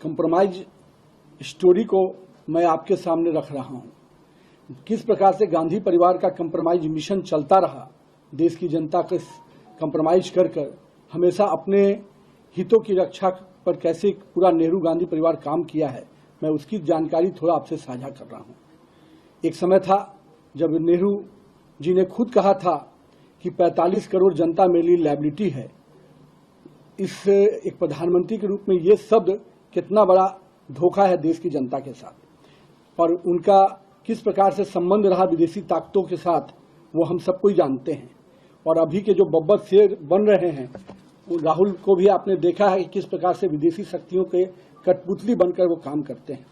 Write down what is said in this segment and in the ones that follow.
Compromise story को मैं आपके सामने रख रहा हूं। किस प्रकार से गांधी परिवार का कंप्रोमाइज मिशन चलता रहा, देश की जनता को कंप्रोमाइज कर हमेशा अपने हितों की रक्षा पर कैसे पूरा नेहरू गांधी परिवार काम किया है, मैं उसकी जानकारी थोड़ा आपसे साझा कर रहा हूं। एक समय था जब नेहरू जी ने खुद कहा था कि 45 करोड़ जनता मेरे लिए लायबिलिटी है। इस एक प्रधानमंत्री के रूप में ये शब्द कितना बड़ा धोखा है देश की जनता के साथ, और उनका किस प्रकार से संबंध रहा विदेशी ताकतों के साथ वो हम सबको ही जानते हैं। और अभी के जो बब्बर शेर बन रहे हैं, राहुल को भी आपने देखा है कि किस प्रकार से विदेशी शक्तियों के कठपुतली बनकर वो काम करते हैं।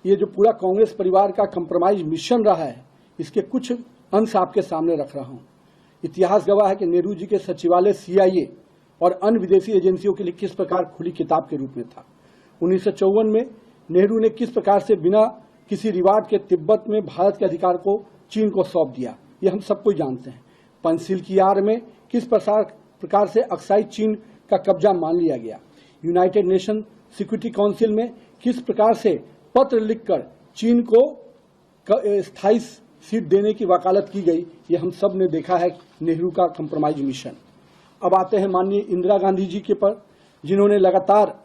ये जो पूरा कांग्रेस परिवार का कंप्रोमाइज मिशन रहा है, इसके कुछ अंश आपके सामने रख रहा हूं। इतिहास गवाह है कि नेहरू जी के सचिवालय CIA और अन्य विदेशी एजेंसियों के लिए किस प्रकार खुली किताब के रूप में था। 1954 में नेहरू ने किस प्रकार से बिना किसी रिवार्ड के तिब्बत में भारत के अधिकार को चीन को सौंप दिया, ये हम सबको जानते हैं। पंचशील की आड़ में किस प्रकार से अक्साई चीन का कब्जा मान लिया गया। यूनाइटेड नेशन सिक्योरिटी काउंसिल में किस प्रकार से पत्र लिखकर चीन को स्थायी सीट देने की वकालत की गई, ये हम सब ने देखा है नेहरू का कंप्रोमाइज मिशन। अब आते हैं माननीय इंदिरा गांधी जी के पर, जिन्होंने लगातार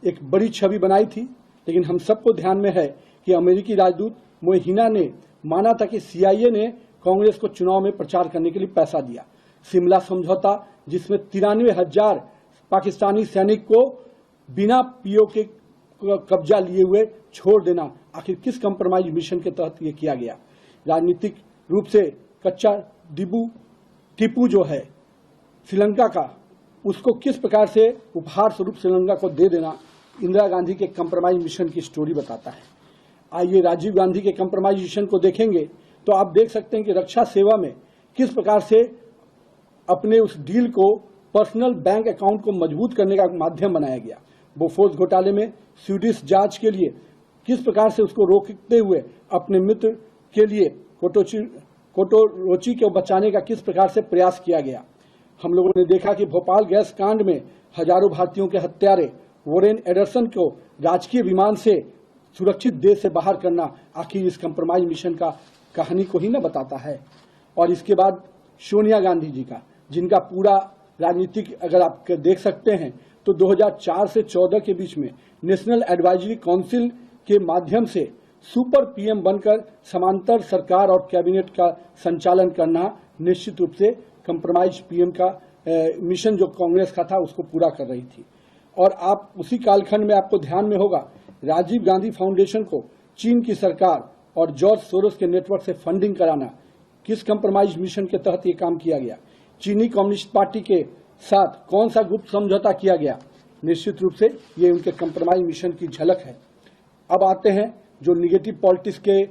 एक बड़ी छवि बनाई थी, लेकिन हम सबको ध्यान में है कि अमेरिकी राजदूत मोहिना ने माना था कि CIA ने कांग्रेस को चुनाव में प्रचार करने के लिए पैसा दिया। शिमला समझौता, जिसमें 93,000 पाकिस्तानी सैनिक को बिना PO के कब्जा लिए हुए छोड़ देना, आखिर किस कंप्रोमाइज मिशन के तहत ये किया गया। राजनीतिक रूप से कच्चा टीपू जो है श्रीलंका का, उसको किस प्रकार से उपहार स्वरूप श्रीलंका को दे देना इंदिरा गांधी के कंप्रोमाइज मिशन की स्टोरी बताता है। आइए राजीव गांधी के कंप्रोमाइज मिशन को देखेंगे तो आप देख सकते हैं कि रक्षा सेवा में किस प्रकार से अपने उस डील को पर्सनल बैंक अकाउंट को मजबूत करने का माध्यम बनाया गया। बोफोर्स घोटाले में स्वीडिश जांच के लिए किस प्रकार से उसको रोकते हुए अपने मित्र के लिए कोटोरोची को बचाने का किस प्रकार से प्रयास किया गया। हम लोगों ने देखा कि भोपाल गैस कांड में हजारों भारतीयों के हत्यारे वोरेन एडरसन को राजकीय विमान से सुरक्षित देश से बाहर करना, आखिर इस कंप्रोमाइज मिशन का कहानी को ही न बताता है। और इसके बाद सोनिया गांधी जी का, जिनका पूरा राजनीतिक अगर आप देख सकते हैं तो 2004 से 14 के बीच में नेशनल एडवाइजरी काउंसिल के माध्यम से सुपर PM बनकर समांतर सरकार और कैबिनेट का संचालन करना निश्चित रूप से कंप्रोमाइज PM का मिशन जो कांग्रेस का था उसको पूरा कर रही थी। और आप उसी कालखंड में आपको ध्यान में होगा, राजीव गांधी फाउंडेशन को चीन की सरकार और जॉर्ज सोरोस के नेटवर्क से फंडिंग कराना, किस कंप्रोमाइज मिशन के तहत ये काम किया गया। चीनी कम्युनिस्ट पार्टी के साथ कौन सा गुप्त समझौता किया गया, निश्चित रूप से ये उनके कंप्रोमाइज मिशन की झलक है। अब आते हैं जो निगेटिव पॉलिटिक्स के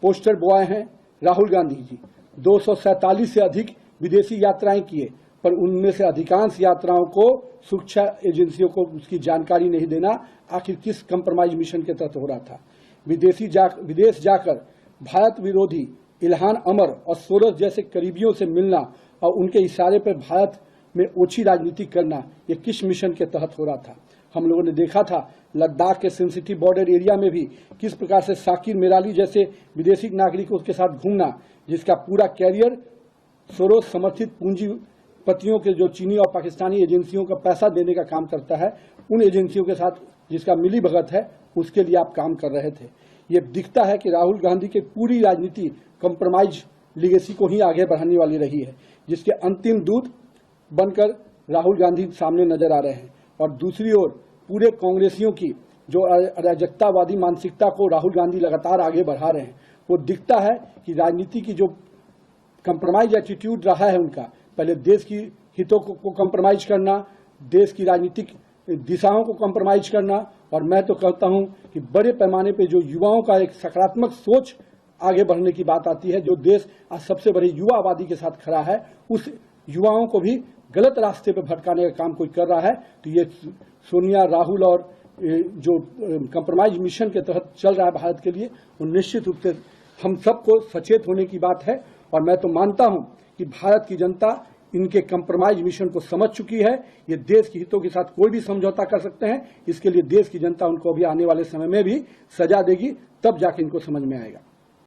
पोस्टर बॉय हैं, राहुल गांधी जी 247 से अधिक विदेशी यात्राएं किए, पर उनमें से अधिकांश यात्राओं को सुरक्षा एजेंसियों को उसकी जानकारी नहीं देना, आखिर किस कंप्रोमाइज मिशन के तहत हो रहा था। विदेश जाकर भारत विरोधी इल्हान अमर और सोरस जैसे करीबियों से मिलना और उनके इशारे पर भारत में ओछी राजनीति करना, ये किस मिशन के तहत हो रहा था। हम लोगों ने देखा था लद्दाख के सेंसिटिव बॉर्डर एरिया में भी किस प्रकार से शाकिर मेराली जैसे विदेशी नागरिकों के साथ घूमना, जिसका पूरा कैरियर सोरोस समर्थित पूंजीपतियों के जो चीनी और पाकिस्तानी एजेंसियों का पैसा देने का काम करता है, उन एजेंसियों के साथ जिसका मिली भगत है, उसके लिए आप काम कर रहे थे। ये दिखता है कि राहुल गांधी की पूरी राजनीति कंप्रोमाइज लीगेसी को ही आगे बढ़ाने वाली रही है, जिसके अंतिम दूत बनकर राहुल गांधी सामने नजर आ रहे हैं। और दूसरी ओर पूरे कांग्रेसियों की जो अराजकतावादी मानसिकता को राहुल गांधी लगातार आगे बढ़ा रहे हैं, वो दिखता है कि राजनीति की जो कंप्रोमाइज एटीट्यूड रहा है उनका, पहले देश की हितों को कंप्रोमाइज करना, देश की राजनीतिक दिशाओं को कंप्रोमाइज करना, और मैं तो कहता हूं कि बड़े पैमाने पे जो युवाओं का एक सकारात्मक सोच आगे बढ़ने की बात आती है, जो देश आज सबसे बड़े युवा आबादी के साथ खड़ा है, उस युवाओं को भी गलत रास्ते पर भटकाने का काम कोई कर रहा है। तो ये सोनिया, राहुल और जो कंप्रोमाइज मिशन के तहत चल रहा है भारत के लिए, वो निश्चित रूप से हम सबको सचेत होने की बात है। और मैं तो मानता हूं कि भारत की जनता इनके कंप्रोमाइज मिशन को समझ चुकी है। ये देश के हितों के साथ कोई भी समझौता कर सकते हैं। इसके लिए देश की जनता उनको अभी आने वाले समय में भी सजा देगी, तब जाके इनको समझ में आएगा।